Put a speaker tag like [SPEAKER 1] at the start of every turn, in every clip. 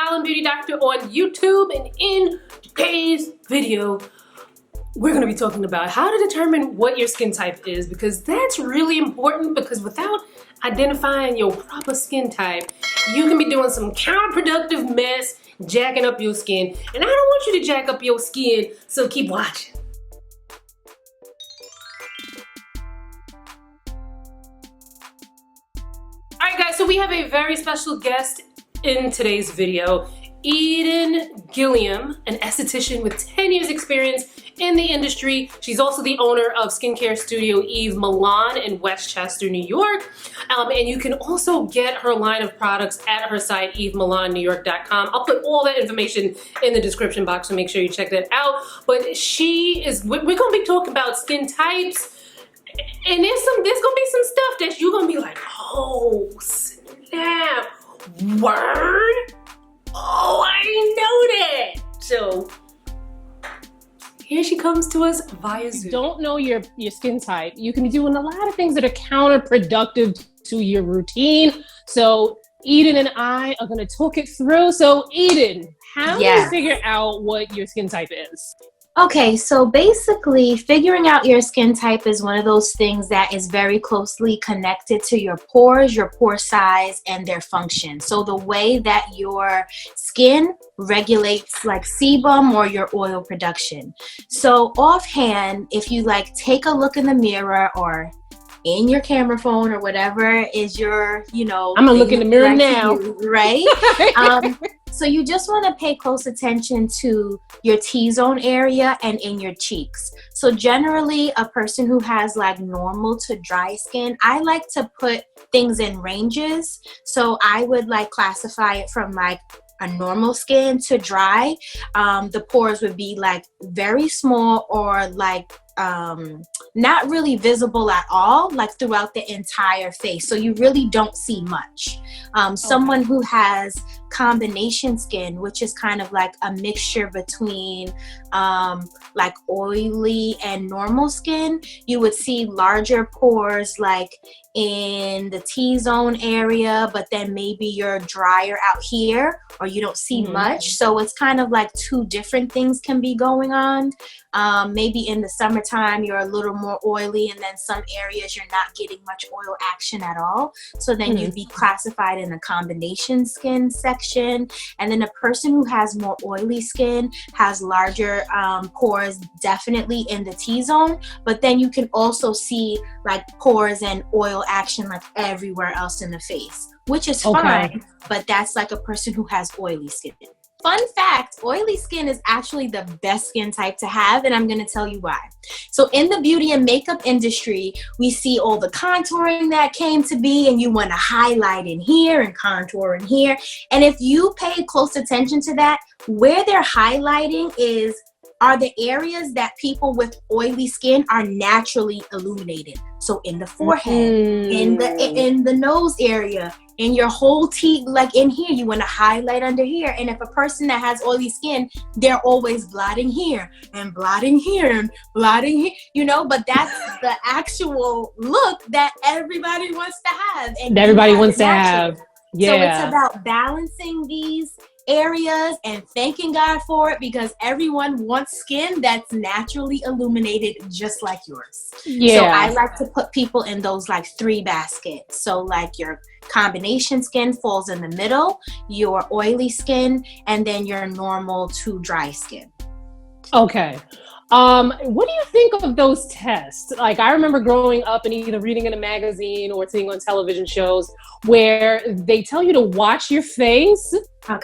[SPEAKER 1] Milan Beauty Doctor on YouTube, and in today's video, we're going to be talking about how to determine what your skin type is, because that's really important, because without identifying your proper skin type, you can be doing some counterproductive mess, jacking up your skin, and I don't want you to jack up your skin, so keep watching. Alright guys, so we have a very special guest in today's video, Eden G, an esthetician with 10 years experience in the industry. She's also the owner of skincare studio Yves Milan in Westchester, New York. And you can also get her line of products at her site, YvesMilanNewYork.com. I'll put all that information in the description box, so make sure you check that out. But we're gonna be talking about skin types, and there's gonna be some stuff that you're gonna be like, oh snap, word? Oh, I didn't know that. So here she comes to us via Zoom.
[SPEAKER 2] Don't know your skin type. You can be doing a lot of things that are counterproductive to your routine. So Eden and I are going to talk it through. So Eden, how do you figure out what your skin type is?
[SPEAKER 3] Okay, so basically figuring out your skin type is one of those things that is very closely connected to your pores, your pore size, and their function. So the way that your skin regulates like sebum or your oil production. So offhand, if you like take a look in the mirror or in your camera phone or whatever is your,
[SPEAKER 2] I'm gonna look in the mirror now,
[SPEAKER 3] right? So you just want to pay close attention to your T-zone area and in your cheeks. So generally a person who has like normal to dry skin, I like to put things in ranges. So I would like classify it from like a normal skin to dry. The pores would be like very small or like not really visible at all, like throughout the entire face. So you really don't see much. Someone who has combination skin, which is kind of like a mixture between like oily and normal skin, you would see larger pores like in the T-zone area, but then maybe you're drier out here or you don't see much. So it's kind of like two different things can be going on. Maybe in the summertime you're a little more oily, and then some areas you're not getting much oil action at all. So then you'd be classified in the combination skin section. And then a person who has more oily skin has larger pores, definitely in the T-zone, but then you can also see like pores and oil action like everywhere else in the face, which is fine, but that's like a person who has oily skin. Fun fact, oily skin is actually the best skin type to have, and I'm going to tell you why. So in the beauty and makeup industry, we see all the contouring that came to be, and you want to highlight in here and contour in here. And if you pay close attention to that, where they're highlighting are the areas that people with oily skin are naturally illuminated. So in the forehead, in the nose area, in your whole teeth, like in here, you want to highlight under here. And if a person that has oily skin, they're always blotting here and blotting here and blotting here, but that's the actual look that everybody wants to have. And
[SPEAKER 2] everybody wants to have. Yeah.
[SPEAKER 3] So it's about balancing these areas and thanking God for it, because everyone wants skin that's naturally illuminated just like yours. So I like to put people in those like three baskets. So like your combination skin falls in the middle, your oily skin, and then your normal to dry skin.
[SPEAKER 2] Okay. What do you think of those tests? Like, I remember growing up and either reading in a magazine or seeing on television shows where they tell you to wash your face,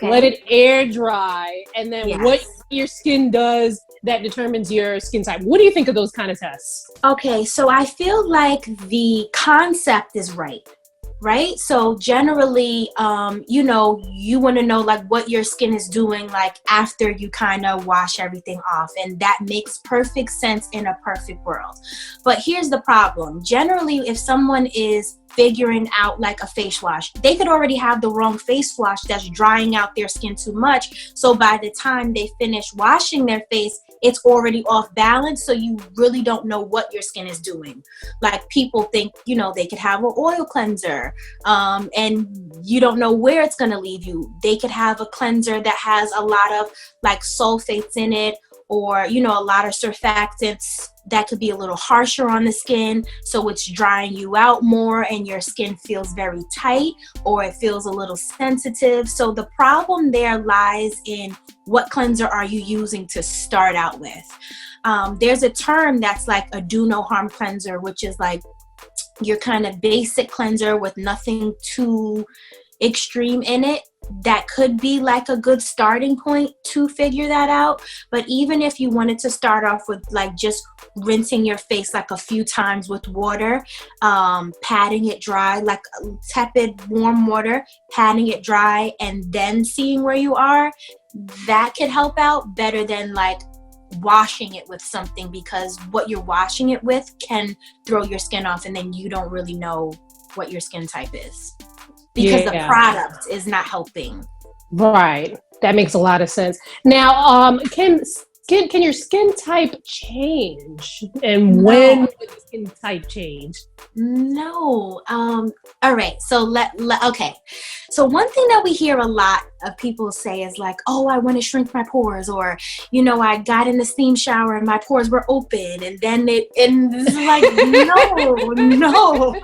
[SPEAKER 2] let it air dry, and then what your skin does that determines your skin type. What do you think of those kind of tests?
[SPEAKER 3] Okay, so I feel like the concept is right? So generally, you want to know like what your skin is doing like after you kind of wash everything off, and that makes perfect sense in a perfect world. But here's the problem. Generally, if someone is figuring out like a face wash, they could already have the wrong face wash that's drying out their skin too much. So by the time they finish washing their face, it's already off balance, so you really don't know what your skin is doing. Like people think, you know, they could have an oil cleanser, and you don't know where it's going to leave you. They could have a cleanser that has a lot of like sulfates in it, or, you know, a lot of surfactants that could be a little harsher on the skin, so it's drying you out more and your skin feels very tight, or it feels a little sensitive. So the problem there lies in what cleanser are you using to start out with. There's a term that's like a do no harm cleanser, which is like your kind of basic cleanser with nothing too extreme in it. That could be like a good starting point to figure that out. But even if you wanted to start off with like just rinsing your face like a few times with water, patting it dry, like tepid warm water, patting it dry, and then seeing where you are, that could help out better than like washing it with something, because what you're washing it with can throw your skin off and then you don't really know what your skin type is, because the product is not helping.
[SPEAKER 2] Right. That makes a lot of sense. Now, can your skin type change? And when would the skin type change?
[SPEAKER 3] No. All right. So okay. So one thing that we hear a lot of people say is like, oh, I want to shrink my pores, or, you know, I got in the steam shower and my pores were open, and then and this is like, no.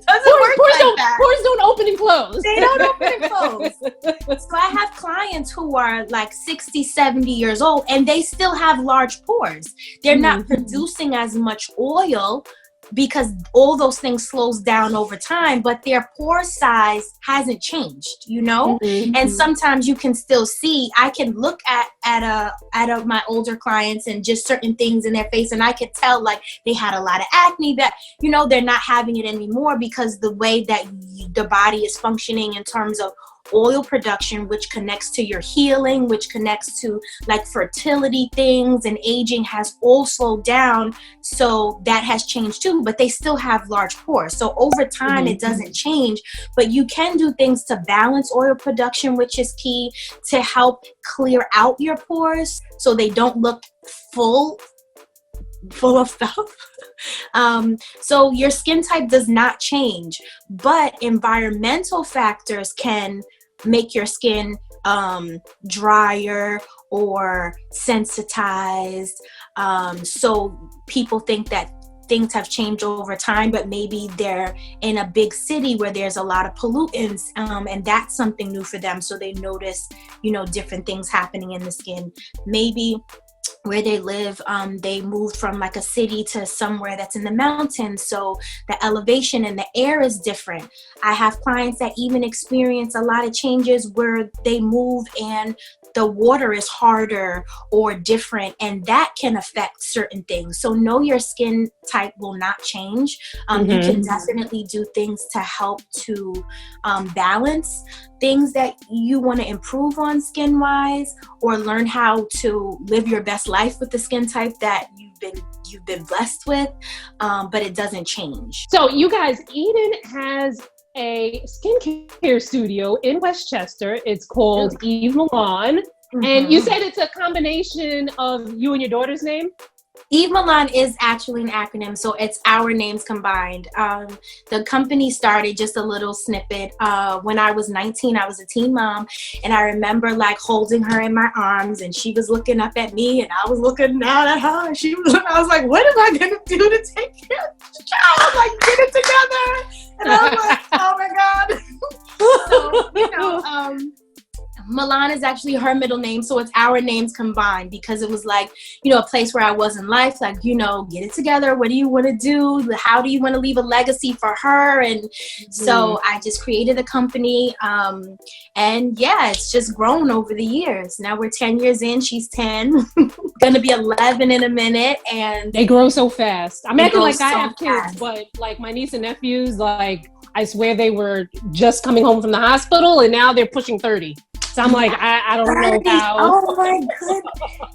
[SPEAKER 2] Pores don't open and close.
[SPEAKER 3] They don't open and close. So I have clients who are like 60, 70 years old, and they still have large pores. They're not producing as much oil because all those things slows down over time, but their pore size hasn't changed, you know? And sometimes you can still see, I can look at my older clients and just certain things in their face, and I could tell like they had a lot of acne, that, you know, they're not having it anymore because the way that the body is functioning in terms of oil production, which connects to your healing, which connects to like fertility things and aging, has all slowed down. So that has changed too, but they still have large pores. So over time, it doesn't change, but you can do things to balance oil production, which is key to help clear out your pores so they don't look full of stuff. So your skin type does not change, but environmental factors can make your skin drier or sensitized. So people think that things have changed over time, but maybe they're in a big city where there's a lot of pollutants, and that's something new for them. So they notice, you know, different things happening in the skin. Maybe where they live, they moved from like a city to somewhere that's in the mountains, so the elevation and the air is different. I have clients that even experience a lot of changes where they move and the water is harder or different, and that can affect certain things. So know your skin type will not change. You can definitely do things to help to balance things that you want to improve on skin wise, or learn how to live your best life with the skin type that you've been blessed with, but it doesn't change.
[SPEAKER 2] So you guys, Eden has a skincare studio in Westchester. It's called Yves Milan. And you said it's a combination of you and your daughter's name?
[SPEAKER 3] Yves Milan is actually an acronym, so it's our names combined. The company started, just a little snippet, when I was 19. I was a teen mom, and I remember like holding her in my arms, and she was looking up at me, and I was looking down at her, and I was like, what am I gonna do to take care of this child? Like, get it together. And I was like, oh my God. So, you know, Milan is actually her middle name, so it's our names combined, because it was like, you know, a place where I was in life, like, you know, get it together. What do you want to do? How do you want to leave a legacy for her? And so I just created a company, and yeah, it's just grown over the years. Now we're 10 years in. She's 10, gonna be 11 in a minute, and
[SPEAKER 2] they grow so fast. I'm acting like I have kids,
[SPEAKER 3] fast.
[SPEAKER 2] But like my niece and nephews, like I swear they were just coming home from the hospital, and now they're pushing 30. So I'm like, I don't know how.
[SPEAKER 3] Oh my goodness.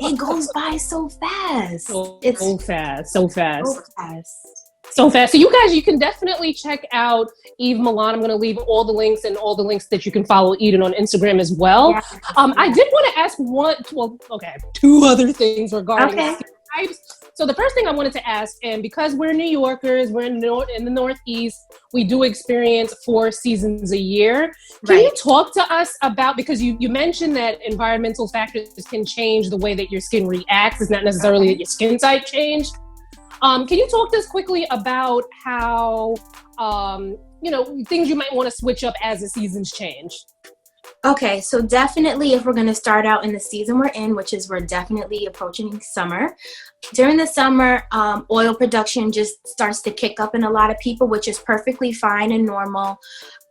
[SPEAKER 3] It goes by so fast.
[SPEAKER 2] So fast.
[SPEAKER 3] So fast.
[SPEAKER 2] So fast. So you guys, you can definitely check out Yves Milan. I'm going to leave all the links and all the links that you can follow Eden on Instagram as well.
[SPEAKER 3] Yeah.
[SPEAKER 2] I did want to ask two other things regarding
[SPEAKER 3] Okay.
[SPEAKER 2] skin types. So the first thing I wanted to ask, and because we're New Yorkers, we're in the Northeast, we do experience 4 seasons a year. Can you talk to us about, because you mentioned that environmental factors can change the way that your skin reacts. It's not necessarily that your skin type changed. Can you talk to us quickly about how, things you might want to switch up as the seasons change?
[SPEAKER 3] Okay, so definitely if we're going to start out in the season we're in, which is we're definitely approaching summer. During the summer, oil production just starts to kick up in a lot of people, which is perfectly fine and normal.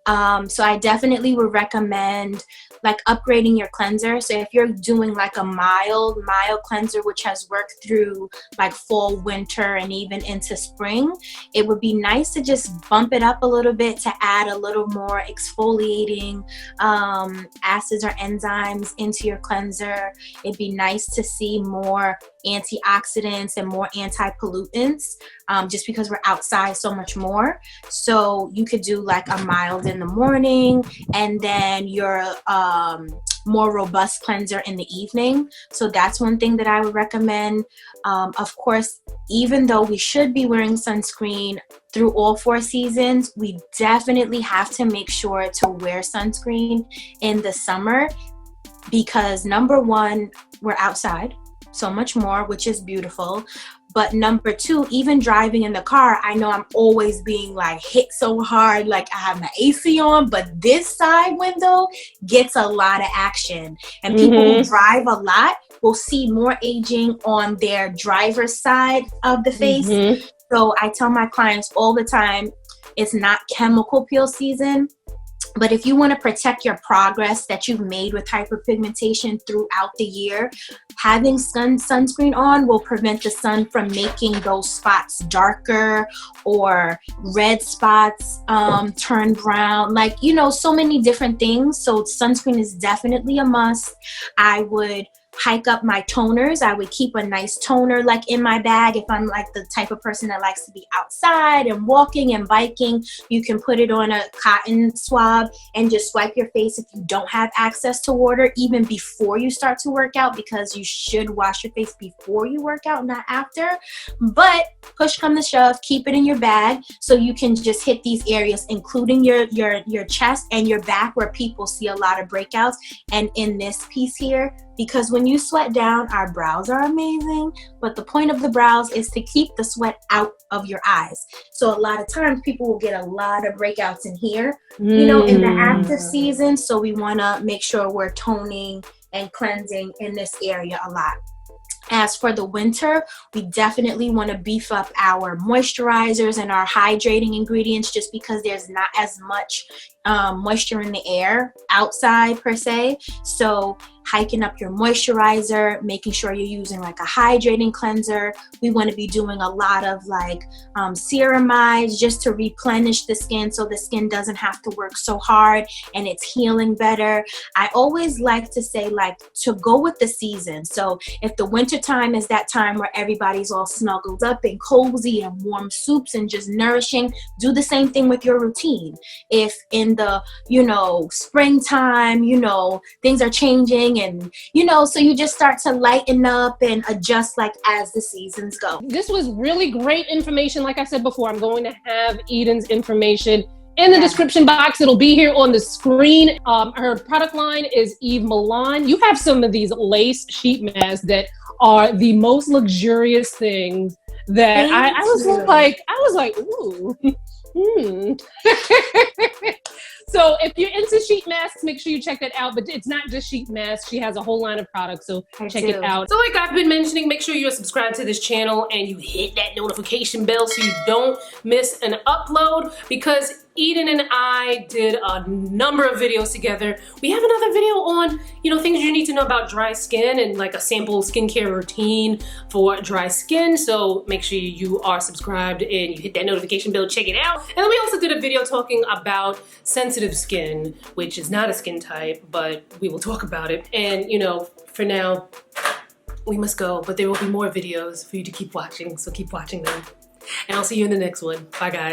[SPEAKER 3] So I definitely would recommend like upgrading your cleanser. So if you're doing like a mild cleanser, which has worked through like fall, winter, and even into spring, it would be nice to just bump it up a little bit to add a little more exfoliating acids or enzymes into your cleanser. It'd be nice to see more antioxidants and more anti-pollutants, just because we're outside so much more. So you could do like a mild in the morning and then your more robust cleanser in the evening. So that's one thing that I would recommend. Of course, even though we should be wearing sunscreen through all 4 seasons, we definitely have to make sure to wear sunscreen in the summer, because number one, we're outside so much more, which is beautiful. But number 2, even driving in the car, I know I'm always being like hit so hard, like I have my AC on, but this side window gets a lot of action. And people who drive a lot will see more aging on their driver's side of the face. So I tell my clients all the time, it's not chemical peel season. But if you want to protect your progress that you've made with hyperpigmentation throughout the year, having sunscreen on will prevent the sun from making those spots darker or red spots turn brown, like, so many different things. So sunscreen is definitely a must. I would hike up my toners. I would keep a nice toner like in my bag. If I'm like the type of person that likes to be outside and walking and biking, you can put it on a cotton swab and just swipe your face if you don't have access to water, even before you start to work out, because you should wash your face before you work out, not after. But push come to shove, keep it in your bag so you can just hit these areas, including your chest and your back, where people see a lot of breakouts, and in this piece here, because when you sweat down, our brows are amazing, but the point of the brows is to keep the sweat out of your eyes. So a lot of times people will get a lot of breakouts in here, in the active season. So we want to make sure we're toning and cleansing in this area a lot. As for the winter, we definitely want to beef up our moisturizers and our hydrating ingredients, just because there's not as much moisture in the air outside per se. So hiking up your moisturizer, making sure you're using like a hydrating cleanser. We want to be doing a lot of like ceramides, just to replenish the skin so the skin doesn't have to work so hard and it's healing better. I always like to say, like, to go with the season. So if the winter time is that time where everybody's all snuggled up and cozy and warm soups and just nourishing, do the same thing with your routine. If in the springtime, things are changing, and so you just start to lighten up and adjust like as the seasons go.
[SPEAKER 2] This was really great information. Like I said before, I'm going to have Eden's information in the description box. It'll be here on the screen. Her product line is Yves Milan. You have some of these lace sheet masks that are the most luxurious things that I was like, ooh. So if you're into sheet masks, make sure you check that out. But it's not just sheet masks. She has a whole line of products, so check it out.
[SPEAKER 1] So like I've been mentioning, make sure you're subscribed to this channel and you hit that notification bell so you don't miss an upload, because Eden and I did a number of videos together. We have another video on, things you need to know about dry skin and like a sample skincare routine for dry skin. So make sure you are subscribed and you hit that notification bell, check it out. And then we also did a video talking about sensitive skin, which is not a skin type, but we will talk about it. And for now, we must go, but there will be more videos for you to keep watching, so keep watching them. And I'll see you in the next one. Bye, guys.